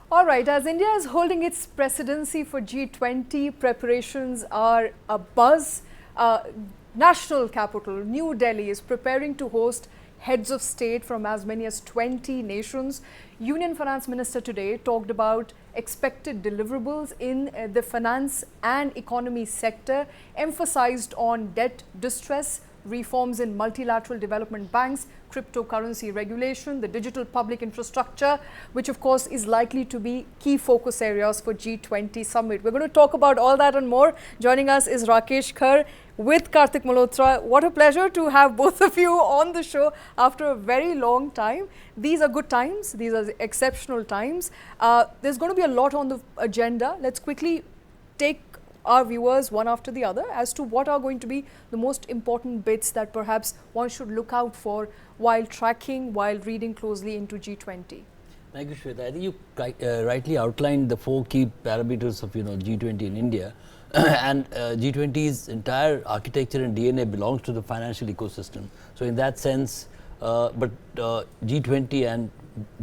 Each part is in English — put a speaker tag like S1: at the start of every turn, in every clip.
S1: All right, as India is holding its presidency for G20, preparations are abuzz. National capital, New Delhi, is preparing to host heads of state from as many as 20 nations. Union Finance Minister today talked about expected deliverables in the finance and economy sector, emphasized on debt distress, reforms in multilateral development banks, cryptocurrency regulation, the digital public infrastructure, which of course is likely to be key focus areas for G20 Summit. We're going to talk about all that and more. Joining us is Rakesh, Khar with Kartik, Malhotra. What a pleasure to have both of you on the show after a very long time. These are good times. These are exceptional times. There's going to be a lot on the agenda. Let's quickly take our viewers one after the other as to what are going to be the most important bits that perhaps one should look out for while tracking, while reading closely into G20.
S2: Thank you, Shweta. I think you rightly outlined the 4 key parameters of G20 in India. And G20's entire architecture and DNA belongs to the financial ecosystem. So in that sense, G20 and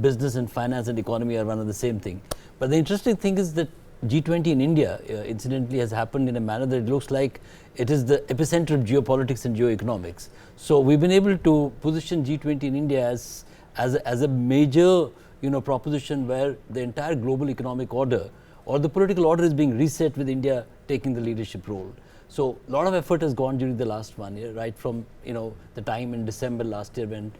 S2: business and finance and economy are one of the same thing. But the interesting thing is that G20 in India, incidentally, has happened in a manner that it looks like it is the epicenter of geopolitics and geoeconomics. So we've been able to position G20 in India as a major proposition where the entire global economic order or the political order is being reset with India taking the leadership role. So a lot of effort has gone during the last 1 year, right from the time in December last year when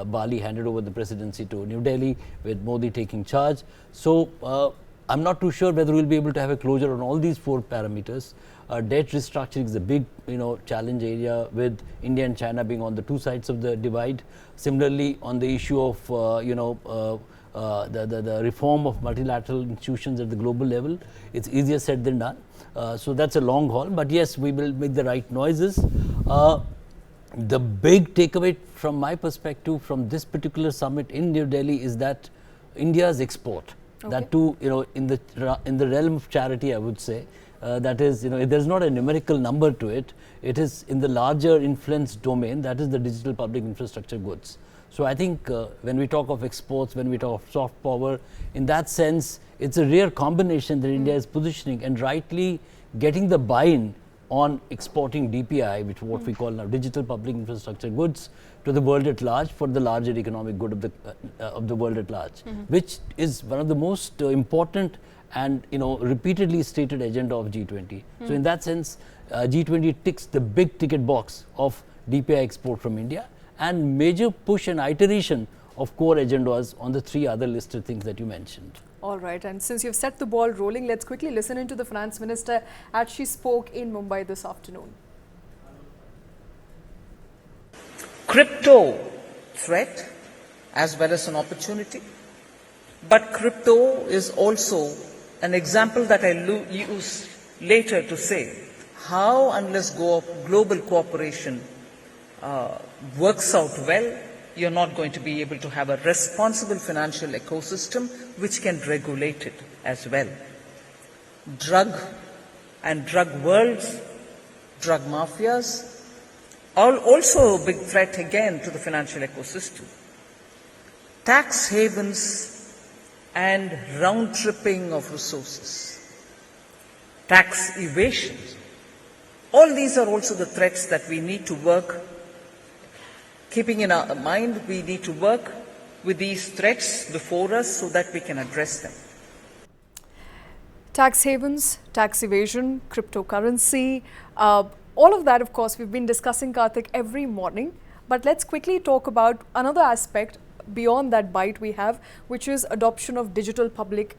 S2: Bali handed over the presidency to New Delhi with Modi taking charge. So I'm not too sure whether we'll be able to have a closure on all these 4 parameters. Debt restructuring is a big challenge area, with India and China being on the 2 sides of the divide. Similarly, on the issue of the reform of multilateral institutions at the global level, it's easier said than done. So that's a long haul, but yes, we will make the right noises. The big takeaway from my perspective from this particular summit in New Delhi is that India's export, that too, in the realm of charity, I would say, that is, there's not a numerical number to it. It is in the larger influence domain, that is the digital public infrastructure goods. So I think when we talk of exports, when we talk of soft power, in that sense, it's a rare combination that India is positioning and rightly getting the buy-in on exporting DPI, which is what we call now digital public infrastructure goods, to the world at large for the larger economic good of the world at large, which is one of the most important and repeatedly stated agenda of G20. So in that sense, G20 ticks the big ticket box of DPI export from India and major push and iteration of core agendas on the 3 other listed things that you mentioned.
S1: All right, and since you've set the ball rolling, let's quickly listen into the Finance Minister as she spoke in Mumbai this afternoon.
S3: Crypto threat as well as an opportunity, but crypto is also an example that I use later to say how, unless global cooperation works out well, you're not going to be able to have a responsible financial ecosystem which can regulate it as well. Drug and drug worlds, drug mafias, are also a big threat again to the financial ecosystem. Tax havens and round-tripping of resources, tax evasion, all these are also the threats that we need to work. Keeping in our mind, we need to work with these threats before us so that we can address them.
S1: Tax havens, tax evasion, cryptocurrency, all of that, of course, we've been discussing, Kartik, every morning. But let's quickly talk about another aspect beyond that bite we have, which is adoption of digital public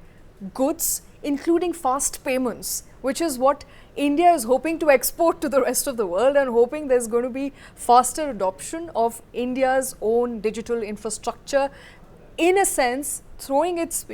S1: goods, including fast payments, which is what India is hoping to export to the rest of the world and hoping there's going to be faster adoption of India's own digital infrastructure, in a sense, throwing its,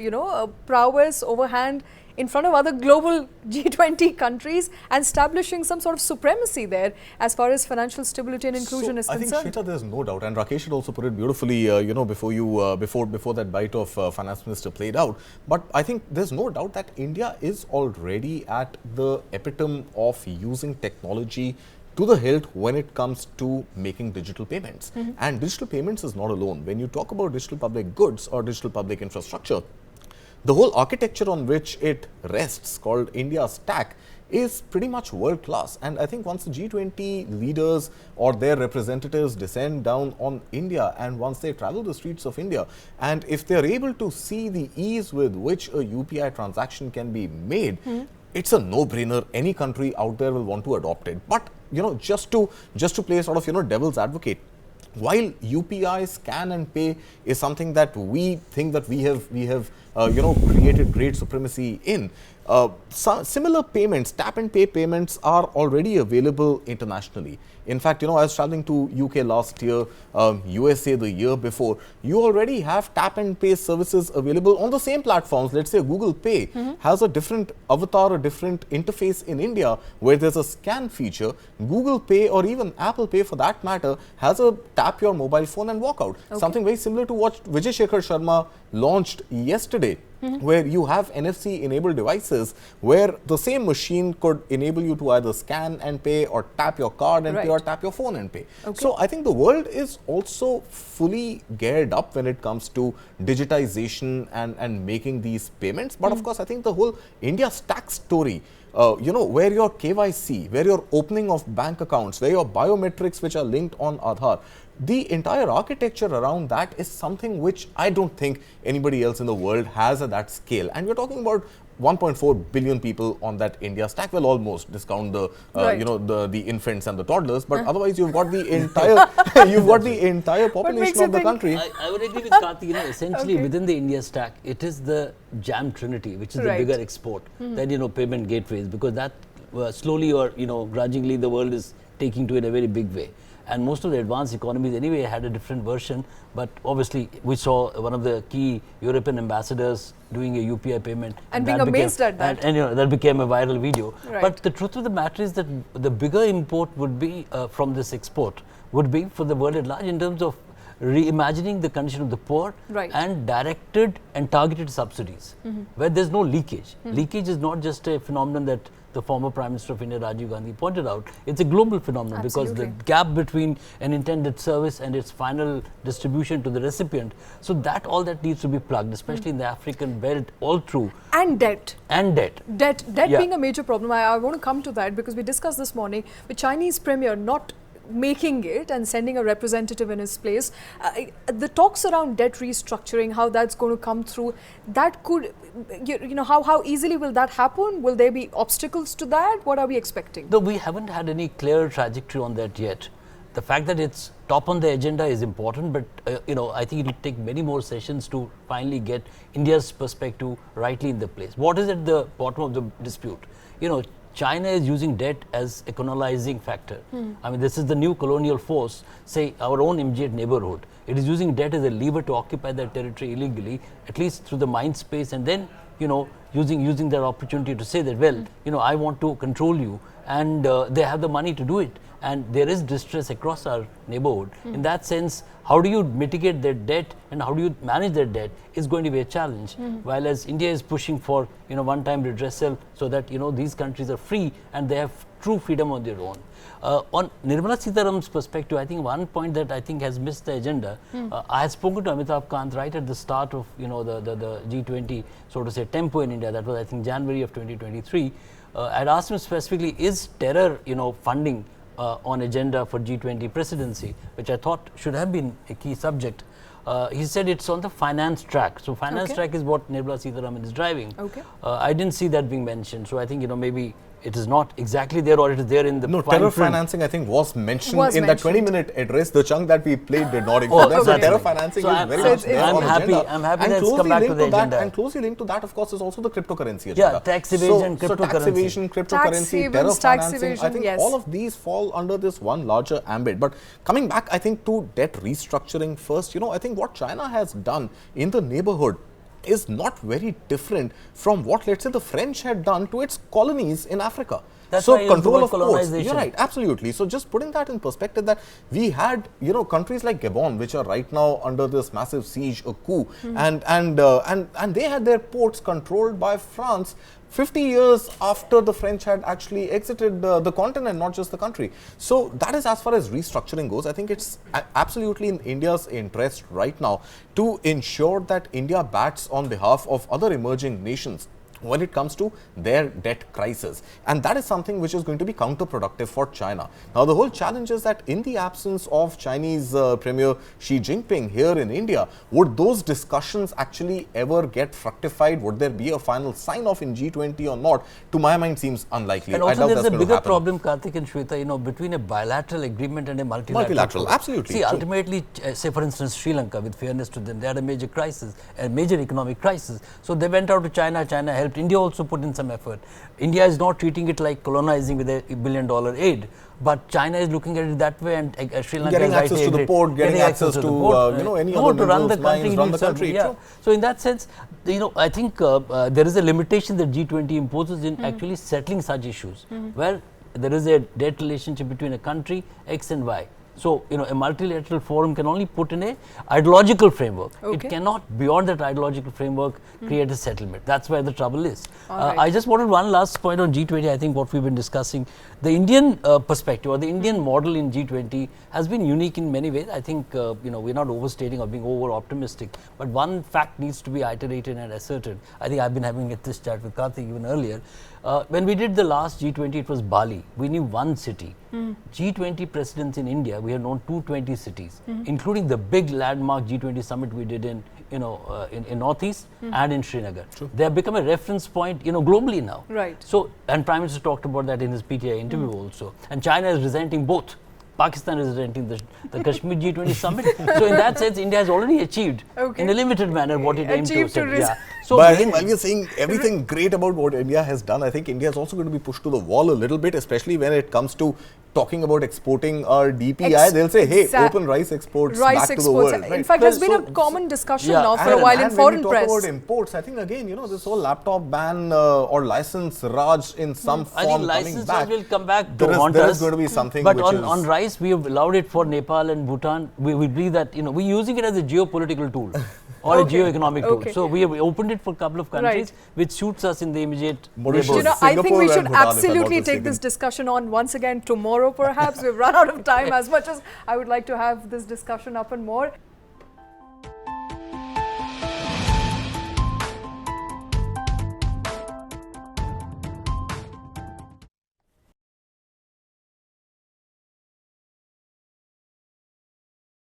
S1: prowess overhand in front of other global G20 countries and establishing some sort of supremacy there as far as financial stability and inclusion is concerned.
S4: I think, Shweta, there's no doubt, and Rakesh had also put it beautifully, before that bite of Finance Minister played out. But I think there's no doubt that India is already at the epitome of using technology to the hilt when it comes to making digital payments. And digital payments is not alone. When you talk about digital public goods or digital public infrastructure, the whole architecture on which it rests, called India Stack, is pretty much world class. And I think once the G20 leaders or their representatives descend down on India, and once they travel the streets of India, and if they're able to see the ease with which a UPI transaction can be made, it's a no-brainer. Any country out there will want to adopt it. But just to play sort of devil's advocate, while UPI scan and pay is something that we think that we have created great supremacy in, similar payments, tap and pay payments, are already available internationally. In fact, I was traveling to UK last year, USA the year before. You already have tap and pay services available on the same platforms. Let's say Google Pay has a different avatar, a different interface in India where there's a scan feature. Google Pay, or even Apple Pay for that matter, has a tap your mobile phone and walk out. Okay. Something very similar to what Vijay Shekhar Sharma launched yesterday, where you have NFC enabled devices where the same machine could enable you to either scan and pay, or tap your card and pay, or tap your phone and pay. Okay. So I think the world is also fully geared up when it comes to digitization and making these payments. But of course, I think the whole India Stack story, where your KYC, where your opening of bank accounts, where your biometrics which are linked on Aadhaar, the entire architecture around that is something which I don't think anybody else in the world has at that scale. And we're talking about 1.4 billion people on that India Stack. Well, almost discount the the infants and the toddlers, but otherwise you've got the entire population of the country.
S2: I would agree with Kartik. Essentially within the India Stack, it is the jam trinity, which is the bigger export, that payment gateways, because that slowly or grudgingly the world is taking to it in a very big way. And most of the advanced economies anyway had a different version, but obviously we saw one of the key European ambassadors doing a UPI payment.
S1: And being amazed at that.
S2: And that became a viral video.
S1: Right.
S2: But the truth of the matter is that the bigger import would be from this export, would be for the world at large in terms of reimagining the condition of the poor and directed and targeted subsidies, where there's no leakage. Leakage is not just a phenomenon that the former Prime Minister of India, Rajiv Gandhi, pointed out. It's a global phenomenon. Absolutely. Because the gap between an intended service and its final distribution to the recipient, so that all that needs to be plugged, especially in the African belt, all through.
S1: And debt.
S2: And debt.
S1: Debt being a major problem. I want to come to that, because we discussed this morning with Chinese Premier not making it and sending a representative in his place. The talks around debt restructuring, how that's going to come through, that could, how easily will that happen? Will there be obstacles to that? What are we expecting?
S2: No, we haven't had any clear trajectory on that yet. The fact that it's top on the agenda is important, but I think it will take many more sessions to finally get India's perspective rightly in the place. What is at the bottom of the dispute? China is using debt as a colonizing factor. I mean, this is the new colonial force, say our own immediate neighborhood. It is using debt as a lever to occupy that territory illegally, at least through the mind space, and then, using that opportunity to say that, well, I want to control you, and they have the money to do it. And there is distress across our neighborhood. In that sense, how do you mitigate their debt and how do you manage their debt is going to be a challenge. While as India is pushing for one-time redressal so that these countries are free and they have true freedom on their own. On Nirmala Sitharman's perspective, I think one point that I think has missed the agenda. I had spoken to Amitabh Kant right at the start of the G20, so to say, tempo in India. That was, I think, January of 2023. I had asked him specifically, is terror funding on agenda for G20 presidency, which I thought should have been a key subject. He said it's on the finance track. So finance track is what Nirmala Sitharman is driving. I didn't see that being mentioned. So I think maybe it is not exactly there, or it is there in the
S4: terror financing I think was mentioned in that 20-minute address. The chunk that we played did not include that. So terror financing is very much there on agenda.
S2: I'm happy that it's come back to the agenda.
S4: And closely linked to that, of course, is also the cryptocurrency agenda.
S2: Yeah, tax evasion, cryptocurrency.
S4: So tax evasion, cryptocurrency, terror financing, I think all of these fall under this one larger ambit. But coming back, I think, to debt restructuring first, I think what China has done in the neighborhood is not very different from what, let's say, the French had done to its colonies in Africa.
S2: That's
S4: so
S2: why
S4: control of
S2: colonization.
S4: You're right, absolutely. So just putting that in perspective, that we had, countries like Gabon, which are right now under this massive siege, a coup, and they had their ports controlled by France 50 years after the French had actually exited the continent, not just the country. So that is as far as restructuring goes. I think it's absolutely in India's interest right now to ensure that India bats on behalf of other emerging nations when it comes to their debt crisis. And that is something which is going to be counterproductive for China. Now, the whole challenge is that in the absence of Chinese Premier Xi Jinping here in India, would those discussions actually ever get fructified? Would there be a final sign-off in G20 or not? To my mind, seems unlikely.
S2: And also, there's a bigger problem, Kartik and Shweta, you know, between a bilateral agreement and a multilateral.
S4: Absolutely.
S2: See,
S4: true.
S2: ultimately, say for instance, Sri Lanka, with fairness to them, they had a major crisis, a major economic crisis. So they went out to China, China helped. India also put in some effort. India is not treating it like colonizing with $1 billion aid, but China is looking at it that way, and Sri Lanka
S4: getting
S2: is
S4: access to the port, getting access to you know, any other
S2: to run the
S4: country,
S2: country. Yeah. So in that sense, you know, I think there is a limitation that G20 imposes in actually settling such issues, where there is a debt relationship between a country X and Y. So, you know, a multilateral forum can only put in a ideological framework.
S1: Okay.
S2: It cannot, beyond that ideological framework, create a settlement. That's where the trouble is.
S1: Right.
S2: I just wanted one last point on G20. I think what we've been discussing, the Indian perspective or the Indian model in G20 has been unique in many ways. I think, you know, we're not overstating or being over optimistic, but one fact needs to be iterated and asserted. I think I've been having this chat with Kartik even earlier. When we did the last G20, it was Bali. We knew one city. G20 presidents in India, we have known 220 cities, including the big landmark G20 Summit we did in, you know, in Northeast and in Srinagar. They have become a reference point, you know, globally now.
S1: Right.
S2: So, and Prime Minister talked about that in his PTI interview also. And China is resenting both. Pakistan is resenting the Kashmir G20 Summit. So, in that sense, India has already achieved in a limited manner what it aimed to achieve. Yeah.
S4: So, but I think while we are saying everything great about what India has done, I think India is also going to be pushed to the wall a little bit, especially when it comes to talking about exporting our DPI. They'll say, hey, open rice exports back to the world. Right?
S1: In fact, there's been a common discussion now for a while in foreign press.
S4: When we talk about imports, I think again, you know, this whole laptop ban or license Raj in some form coming back.
S2: I think licenses will come back to haunt us.
S4: There is going to be something
S2: but
S4: which
S2: on rice, we have allowed it for Nepal and Bhutan. We believe that, you know, we're using it as a geopolitical tool. Or a geo-economic tool. So we have opened it for a couple of countries, which suits us in the immediate neighborhood.
S1: You know, I think we should absolutely take this discussion on once again tomorrow perhaps. We've run out of time as much as I would like to have this discussion up and more.